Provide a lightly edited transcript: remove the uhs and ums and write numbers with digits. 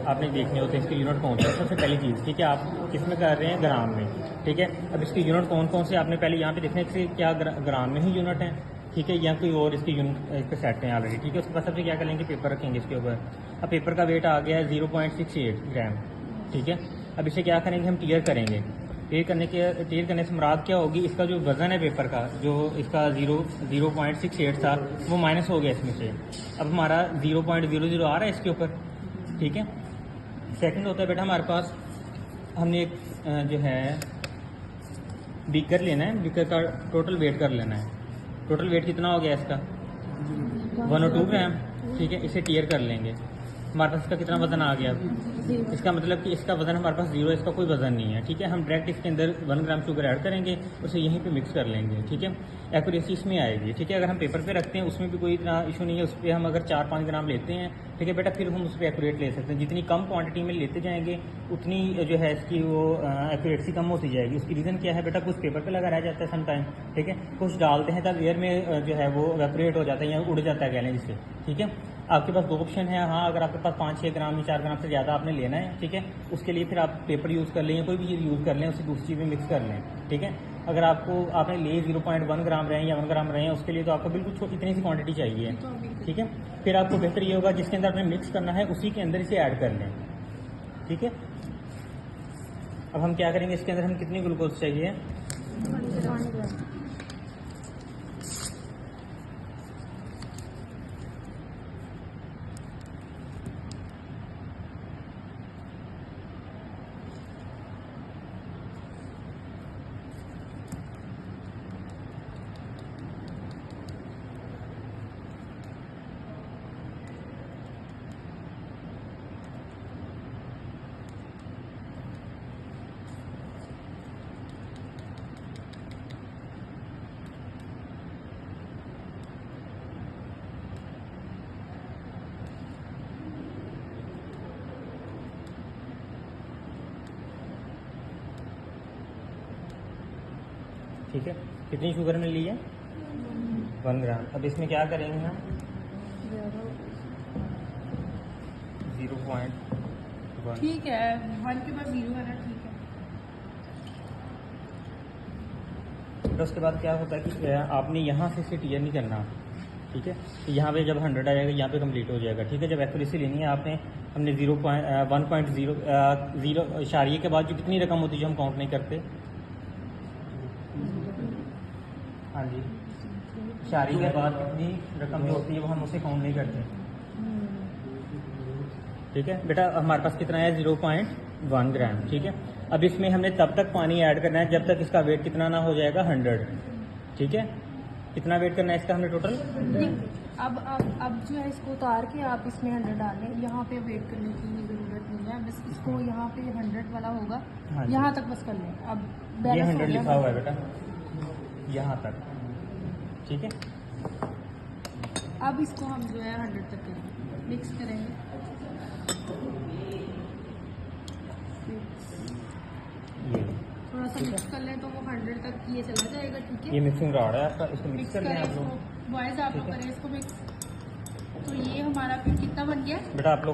आपने देखने होते हैं इसके यूनिट कौन सा। सबसे पहली चीज़, ठीक है, आप किस में कर रहे हैं, ग्राम में, ठीक है। अब इसके यूनिट कौन कौन से आपने पहले यहाँ पे देखने कि क्या ग्राम में ही यूनिट है, ठीक है, या कोई और इसके यूनिट इस पर सेट हैं ऑलरेडी, ठीक है। उसके बाद सबसे क्या करेंगे, पेपर रखेंगे इसके ऊपर। अब पेपर का वेट आ गया है 0.68 ग्राम, ठीक है। अब इसे क्या करेंगे, हम टीयर करेंगे। टीयर करने से मुराद क्या होगी, इसका जो वज़न है पेपर का, जो इसका 0.68 था, वो माइनस हो गया इसमें से। अब हमारा 0.00 आ रहा है इसके ऊपर, ठीक है। सेकंड होता है बेटा हमारे पास, हमने एक जो है बीकर लेना है, बीकर का टोटल वेट कर लेना है। टोटल वेट कितना हो गया इसका, 102 ग्राम, ठीक है। इसे टीयर कर लेंगे। हमारे पास इसका कितना वजन आ गया, इसका मतलब कि इसका वजन हमारे पास 0 है, इसका कोई वजन नहीं है, ठीक है। हम डायरेक्ट इसके अंदर 1 ग्राम शुगर ऐड करेंगे, उसे यहीं पे मिक्स कर लेंगे, ठीक है। एक्यूरेसी इसमें आएगी, ठीक है। अगर हम पेपर पे रखते हैं उसमें भी कोई इतना इशू नहीं है। उस पर हम अगर 4-5 ग्राम लेते हैं, ठीक है बेटा, फिर हम उस पर एक्यूरेट ले सकते हैं। जितनी कम क्वांटिटी में लेते जाएंगे उतनी जो है इसकी वो एक्यूरेसी कम होती जाएगी। उसकी रीज़न क्या है बेटा, कुछ पेपर पे लगा रह जाता है समटाइम, ठीक है, कुछ डालते हैं तब एयर में जो है वो एक्यूरेट हो जाता है या उड़ जाता है गैलें से, ठीक है। आपके पास 2 ऑप्शन है, हाँ, अगर आपके पास 5-6 ग्राम या 4 ग्राम से ज़्यादा आपने लेना है, ठीक है, उसके लिए फिर आप पेपर यूज़ कर लें या कोई भी चीज़ यूज़ कर लें, उसे दूसरी चीज़ में मिक्स कर लें, ठीक है। अगर आपने लिए 0.1 ग्राम रहे हैं या 1 ग्राम रहे हैं, उसके लिए तो आपको बिल्कुल इतनी सी क्वांटिटी चाहिए, ठीक है। फिर आपको बेहतर ये होगा जिसके अंदर आपने मिक्स करना है उसी के अंदर इसे ऐड कर लें, ठीक है। अब हम क्या करेंगे, इसके अंदर हम कितनी ग्लूकोज चाहिए, 1 ग्राम। ठीक है। कितनी शुगर में ली है, 1 ग्राम। अब इसमें क्या करेंगे हम, 0.1, ठीक है, 1 के बाद 0 है ना, ठीक है। तो उसके बाद क्या होता है कि आपने यहाँ से इसे टीयर नहीं करना, ठीक है। तो यहाँ पे जब 100 आ जाएगा यहाँ पे कंप्लीट हो जाएगा, ठीक है। जब एक्यूरेसी लेनी है हमने 1.0 इशारिये के बाद जो कितनी रकम होती है जो हम काउंट नहीं करते, हाँ जी, इशारिये के बाद कितनी रकम जो होती है वो हम उसे काउंट नहीं करते, ठीक है बेटा। हमारे पास कितना है, 0.1 ग्राम, ठीक है। अब इसमें हमने तब तक पानी ऐड करना है जब तक इसका वेट कितना ना हो जाएगा 100, ठीक है। कितना वेट करना है इसका हमने टोटल, अब जो है इसको उतार के आप इसमें 100 डाल लें। यहाँ पे वेट करने की ज़रूरत नहीं है, बस इसको यहाँ पे 100 वाला होगा, हाँ, यहाँ तक बस कर लें। अब ये 100 लिखा हुआ है बेटा, यहाँ तक, ठीक है। अब इसको हम जो है 100 तक करेंगे, मिक्स करेंगे। ये थोड़ा सा मिक्स कर लें तो वो 100 तक ये चला जाएगा, ठीक है। ये मिक्सिंग रॉड है आपका, इसको मिक्स कर लें आप लोग, बॉयज़ आप लोग करें इसको मिक्स। तो ये हमारा फिर कितना बन गया बेटा आप लोग